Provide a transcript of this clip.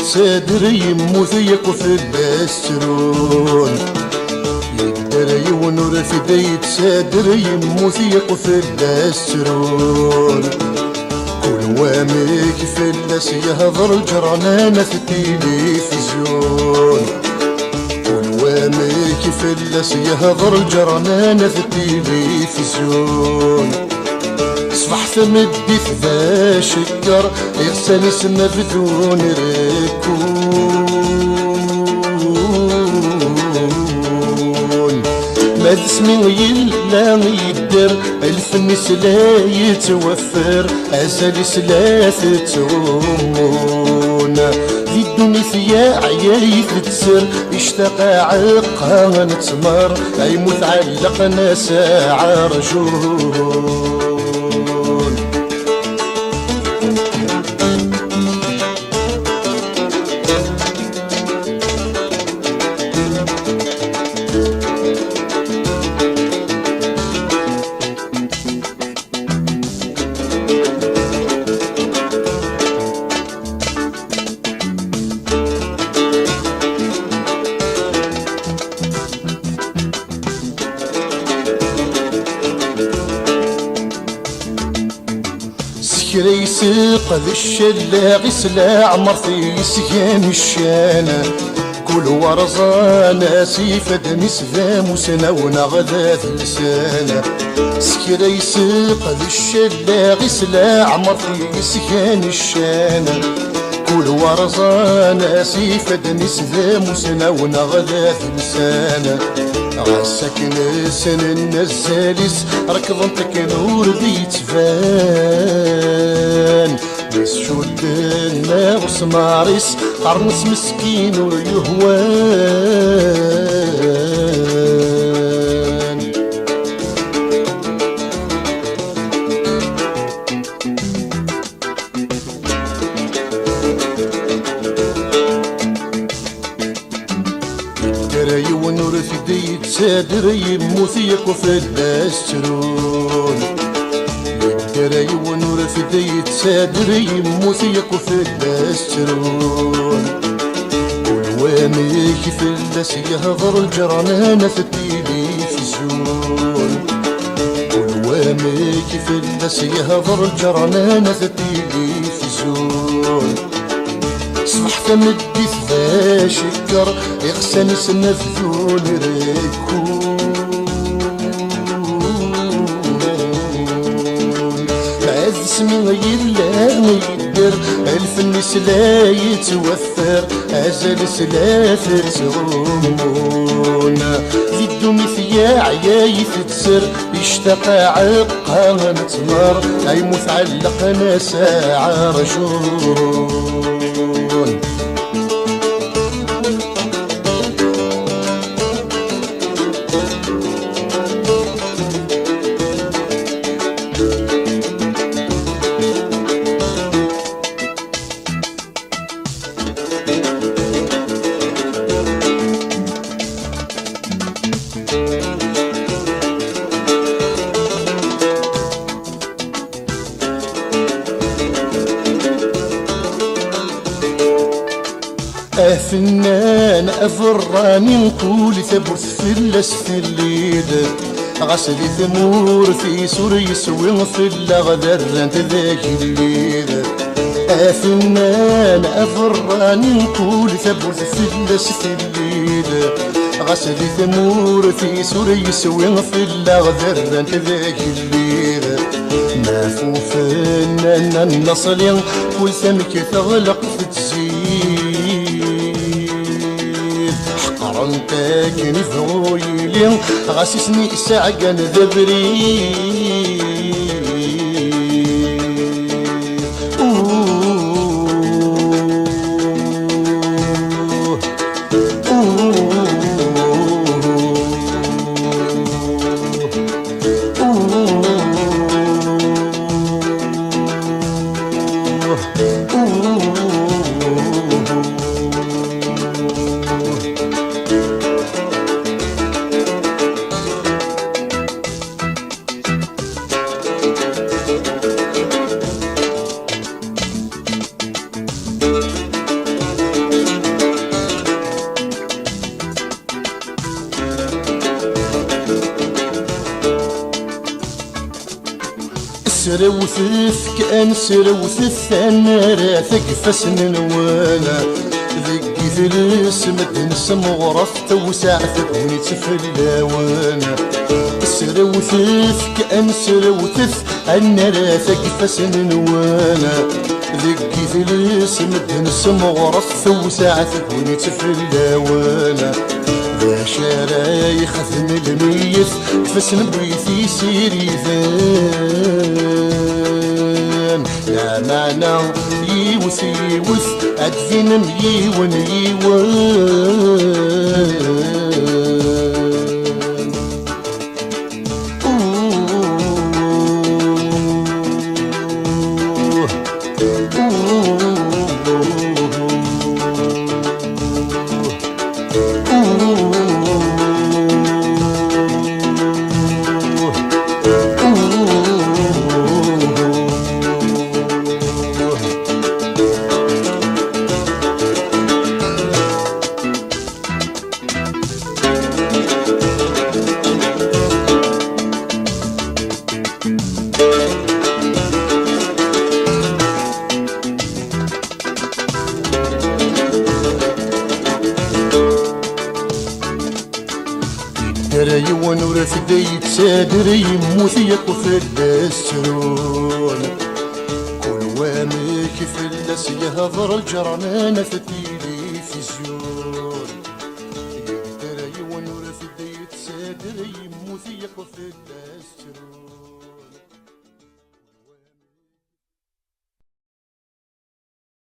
يتسادر يموت يقف الدسترون يقدر يونور في يتسادر يموت يقف الدسترون كل وامك فلاس يهضر الجرنانة في التلفزيون كل وامك فلاس يهضر الجرنانة في التلفزيون صبح ثمدي ذا شكر يغسل سما بدون ركون ما اسمي يلا يدر الفنس لا يتوفر أزل سلاثة تمون في الدنيا يا عيالي تتسر اشتاق عقها نتمر أي متعلقنا ساعة رجون يسيق ذي الشلاغ يسلاع مرثي سيان الشانة كل ورزانة سيفة نسفام وسنونا غدا لسانة سكرا يسيق ذي الشلاغ يسلاع مرثي سيان الشانة كل ورزانة سيفة نسفام وسنونا غدا لسانة غسك نسن النزاليس ركضنتك نور بيتفان بس شود الناغس ماريس قرنس مسكين ويهوان دراي ونور في ديت سادر يموت يقف الدسترون دراي ونور في ديت سادر يموت يقف الدسترون والوامي كيف الناس يهضر الجرنانة في التلفزيون والوامي كيف الناس يهضر الجرنانة في التلفزيون صبح تمدي ذا شكر يغسل سنة بدون ركون بعد اسمي يلا يدر الفنس لا يتوفر أزل سلافة تغمون في الدنيا يا عياي تتسر يشتاق عقها نتمر أي متعلقنا ساعة رجون فنان أفراني نقول ثبت فلس في الليل غسلي ثمور في سوري يسوي في اللغدر انت ذاك الليل فنان أفراني نقول ثبت فلس في الليل غسلي ثمور في سوري يسوي في اللغدر انت ذاك الليل نافو فنان النصلي وثمك تغلق في تزيد حقرنتك نفويلي غاسسني ساعقان ذبري سروثث كأن سروثث أنا راه ثقفس نوانا ذقي ثلس مدنس مغرف توسع ثقوني تفلاوانا سروثث كأن سروثث أنا راه ثقفس نوانا ذقي ثلس مدنس مغرف توسع ثقوني تفلاوانا ذا شراي خثم الميث فسن بريثي سيري ذان لا معنى يوث يوث أدفن يون دري ونورث ديت سادري يموت يقفل السرون كل وامك في اللس يهضر الجرنان في التلفزيون دري ونورث ديت سادري يموت يقفل السرون